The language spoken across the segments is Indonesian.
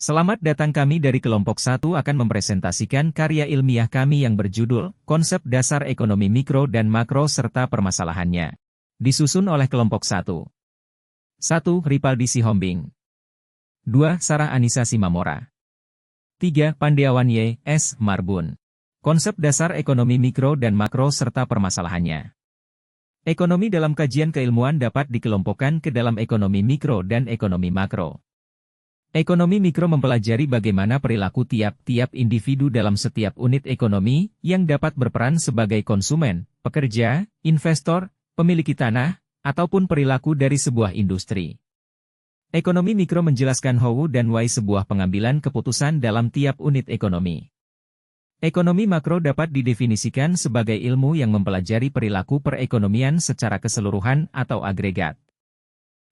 Selamat datang, kami dari kelompok 1 akan mempresentasikan karya ilmiah kami yang berjudul Konsep Dasar Ekonomi Mikro dan Makro serta Permasalahannya. Disusun oleh kelompok 1. 1. Ripaldi Sihombing. 2. Sarah Anissa Simamora. 3. Pandiawan Y. S. Marbun. Konsep Dasar Ekonomi Mikro dan Makro serta Permasalahannya. Ekonomi dalam kajian keilmuan dapat dikelompokkan ke dalam ekonomi mikro dan ekonomi makro. Ekonomi mikro mempelajari bagaimana perilaku tiap-tiap individu dalam setiap unit ekonomi yang dapat berperan sebagai konsumen, pekerja, investor, pemilik tanah, ataupun perilaku dari sebuah industri. Ekonomi mikro menjelaskan how dan why sebuah pengambilan keputusan dalam tiap unit ekonomi. Ekonomi makro dapat didefinisikan sebagai ilmu yang mempelajari perilaku perekonomian secara keseluruhan atau agregat.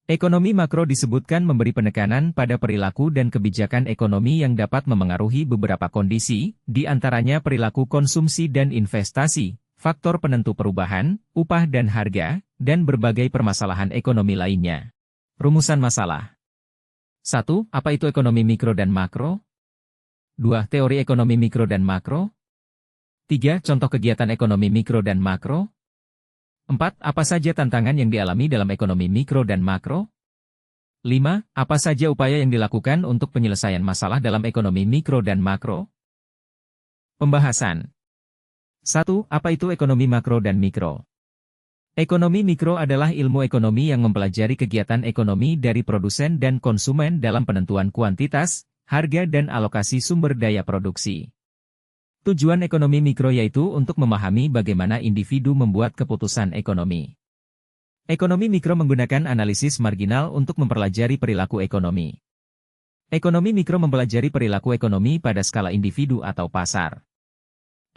Ekonomi makro disebutkan memberi penekanan pada perilaku dan kebijakan ekonomi yang dapat memengaruhi beberapa kondisi, di antaranya perilaku konsumsi dan investasi, faktor penentu perubahan, upah dan harga, dan berbagai permasalahan ekonomi lainnya. Rumusan masalah. 1. Apa itu ekonomi mikro dan makro? 2. Teori ekonomi mikro dan makro. 3. Contoh kegiatan ekonomi mikro dan makro. 4. Apa saja tantangan yang dialami dalam ekonomi mikro dan makro? 5. Apa saja upaya yang dilakukan untuk penyelesaian masalah dalam ekonomi mikro dan makro? Pembahasan. 1. Apa itu ekonomi makro dan mikro? Ekonomi mikro adalah ilmu ekonomi yang mempelajari kegiatan ekonomi dari produsen dan konsumen dalam penentuan kuantitas, harga dan alokasi sumber daya produksi. Tujuan ekonomi mikro yaitu untuk memahami bagaimana individu membuat keputusan ekonomi. Ekonomi mikro menggunakan analisis marginal untuk mempelajari perilaku ekonomi. Ekonomi mikro mempelajari perilaku ekonomi pada skala individu atau pasar.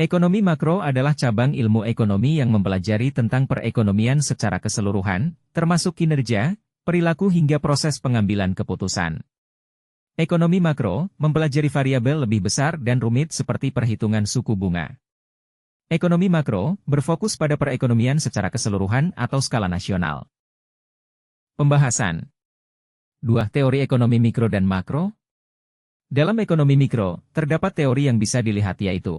Ekonomi makro adalah cabang ilmu ekonomi yang mempelajari tentang perekonomian secara keseluruhan, termasuk kinerja, perilaku hingga proses pengambilan keputusan. Ekonomi makro mempelajari variabel lebih besar dan rumit seperti perhitungan suku bunga. Ekonomi makro berfokus pada perekonomian secara keseluruhan atau skala nasional. Pembahasan. 2. Teori ekonomi mikro dan makro. Dalam ekonomi mikro, terdapat teori yang bisa dilihat yaitu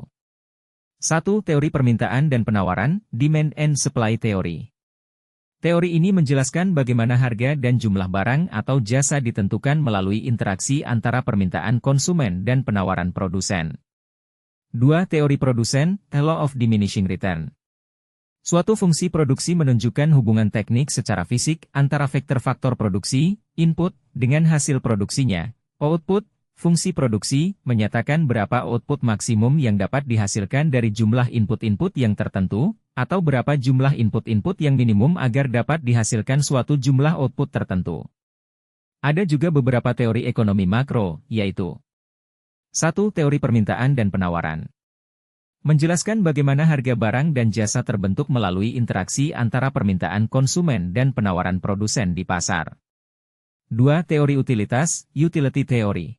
1. Teori permintaan dan penawaran, demand and supply theory. Teori ini menjelaskan bagaimana harga dan jumlah barang atau jasa ditentukan melalui interaksi antara permintaan konsumen dan penawaran produsen. 2. Teori produsen, law of diminishing return. Suatu fungsi produksi menunjukkan hubungan teknik secara fisik antara faktor produksi, input, dengan hasil produksinya, output. Fungsi produksi menyatakan berapa output maksimum yang dapat dihasilkan dari jumlah input-input yang tertentu, atau berapa jumlah input-input yang minimum agar dapat dihasilkan suatu jumlah output tertentu. Ada juga beberapa teori ekonomi makro, yaitu 1. Teori permintaan dan penawaran. Menjelaskan bagaimana harga barang dan jasa terbentuk melalui interaksi antara permintaan konsumen dan penawaran produsen di pasar. 2. Teori utilitas, utility theory.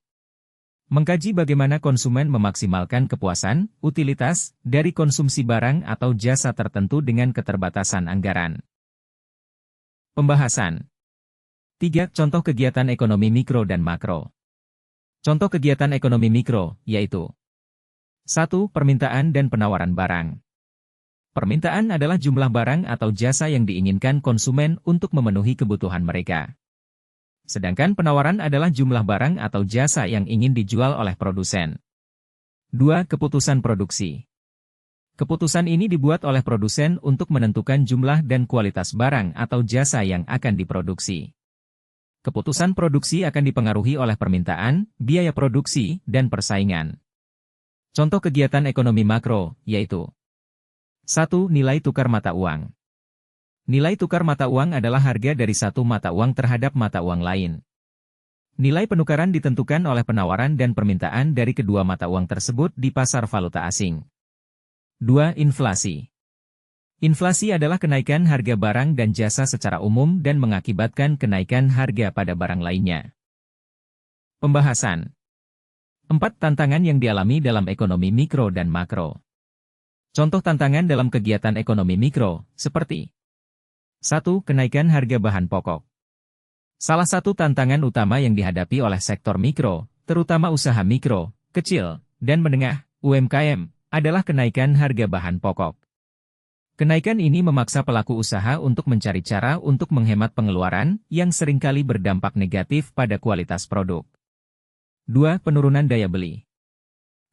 Mengkaji bagaimana konsumen memaksimalkan kepuasan, utilitas, dari konsumsi barang atau jasa tertentu dengan keterbatasan anggaran. Pembahasan. 3. Contoh kegiatan ekonomi mikro dan makro. Contoh kegiatan ekonomi mikro, yaitu 1. Permintaan dan penawaran barang. Permintaan adalah jumlah barang atau jasa yang diinginkan konsumen untuk memenuhi kebutuhan mereka. Sedangkan penawaran adalah jumlah barang atau jasa yang ingin dijual oleh produsen. 2. Keputusan produksi. Keputusan ini dibuat oleh produsen untuk menentukan jumlah dan kualitas barang atau jasa yang akan diproduksi. Keputusan produksi akan dipengaruhi oleh permintaan, biaya produksi, dan persaingan. Contoh kegiatan ekonomi makro, yaitu 1. Nilai tukar mata uang. Nilai tukar mata uang adalah harga dari satu mata uang terhadap mata uang lain. Nilai penukaran ditentukan oleh penawaran dan permintaan dari kedua mata uang tersebut di pasar valuta asing. 2. Inflasi. Inflasi adalah kenaikan harga barang dan jasa secara umum dan mengakibatkan kenaikan harga pada barang lainnya. Pembahasan. 4. Tantangan yang dialami dalam ekonomi mikro dan makro. Contoh tantangan dalam kegiatan ekonomi mikro, seperti 1. Kenaikan harga bahan pokok. Salah satu tantangan utama yang dihadapi oleh sektor mikro, terutama usaha mikro, kecil, dan menengah, UMKM, adalah kenaikan harga bahan pokok. Kenaikan ini memaksa pelaku usaha untuk mencari cara untuk menghemat pengeluaran yang seringkali berdampak negatif pada kualitas produk. 2. Penurunan daya beli.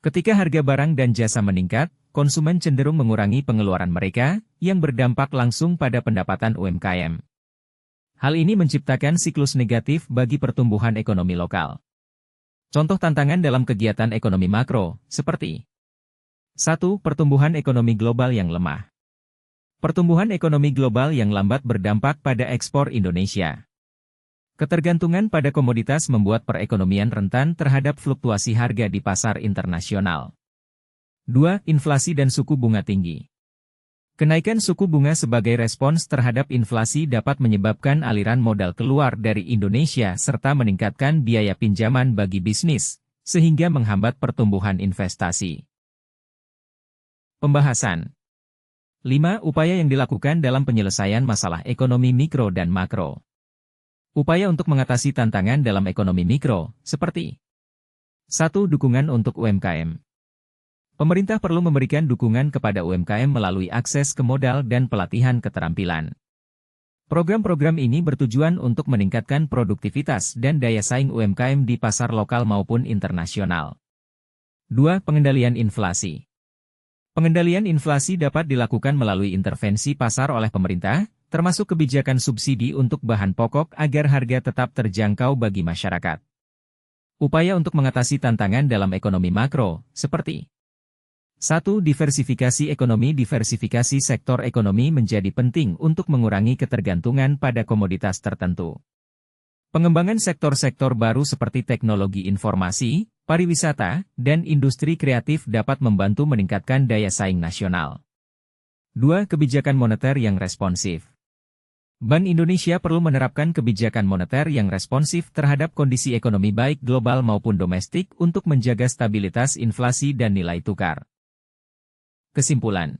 Ketika harga barang dan jasa meningkat, konsumen cenderung mengurangi pengeluaran mereka, yang berdampak langsung pada pendapatan UMKM. Hal ini menciptakan siklus negatif bagi pertumbuhan ekonomi lokal. Contoh tantangan dalam kegiatan ekonomi makro, seperti 1. Pertumbuhan ekonomi global yang lemah. Pertumbuhan ekonomi global yang lambat berdampak pada ekspor Indonesia. Ketergantungan pada komoditas membuat perekonomian rentan terhadap fluktuasi harga di pasar internasional. 2. Inflasi dan suku bunga tinggi. Kenaikan suku bunga sebagai respons terhadap inflasi dapat menyebabkan aliran modal keluar dari Indonesia serta meningkatkan biaya pinjaman bagi bisnis, sehingga menghambat pertumbuhan investasi. Pembahasan 5. Upaya yang dilakukan dalam penyelesaian masalah ekonomi mikro dan makro. Upaya untuk mengatasi tantangan dalam ekonomi mikro, seperti 1. Dukungan untuk UMKM. Pemerintah perlu memberikan dukungan kepada UMKM melalui akses ke modal dan pelatihan keterampilan. Program-program ini bertujuan untuk meningkatkan produktivitas dan daya saing UMKM di pasar lokal maupun internasional. 2. Pengendalian inflasi. Pengendalian inflasi dapat dilakukan melalui intervensi pasar oleh pemerintah, termasuk kebijakan subsidi untuk bahan pokok agar harga tetap terjangkau bagi masyarakat. Upaya untuk mengatasi tantangan dalam ekonomi makro, seperti 1. Diversifikasi ekonomi. Diversifikasi sektor ekonomi menjadi penting untuk mengurangi ketergantungan pada komoditas tertentu. Pengembangan sektor-sektor baru seperti teknologi informasi, pariwisata, dan industri kreatif dapat membantu meningkatkan daya saing nasional. 2. Kebijakan moneter yang responsif. Bank Indonesia perlu menerapkan kebijakan moneter yang responsif terhadap kondisi ekonomi baik global maupun domestik untuk menjaga stabilitas inflasi dan nilai tukar. Kesimpulan.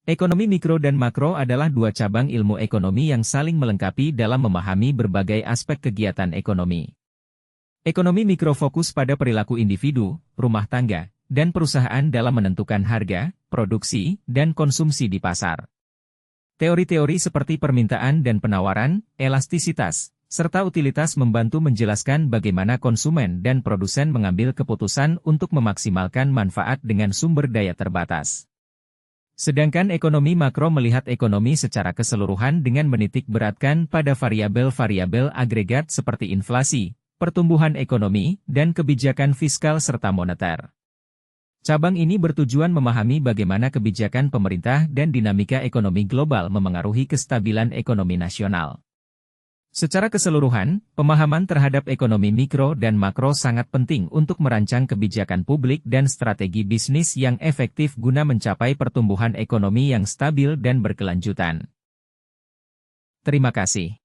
Ekonomi mikro dan makro adalah dua cabang ilmu ekonomi yang saling melengkapi dalam memahami berbagai aspek kegiatan ekonomi. Ekonomi mikro fokus pada perilaku individu, rumah tangga, dan perusahaan dalam menentukan harga, produksi, dan konsumsi di pasar. Teori-teori seperti permintaan dan penawaran, elastisitas, serta utilitas membantu menjelaskan bagaimana konsumen dan produsen mengambil keputusan untuk memaksimalkan manfaat dengan sumber daya terbatas. Sedangkan ekonomi makro melihat ekonomi secara keseluruhan dengan menitik beratkan pada variabel-variabel agregat seperti inflasi, pertumbuhan ekonomi, dan kebijakan fiskal serta moneter. Cabang ini bertujuan memahami bagaimana kebijakan pemerintah dan dinamika ekonomi global memengaruhi kestabilan ekonomi nasional. Secara keseluruhan, pemahaman terhadap ekonomi mikro dan makro sangat penting untuk merancang kebijakan publik dan strategi bisnis yang efektif guna mencapai pertumbuhan ekonomi yang stabil dan berkelanjutan. Terima kasih.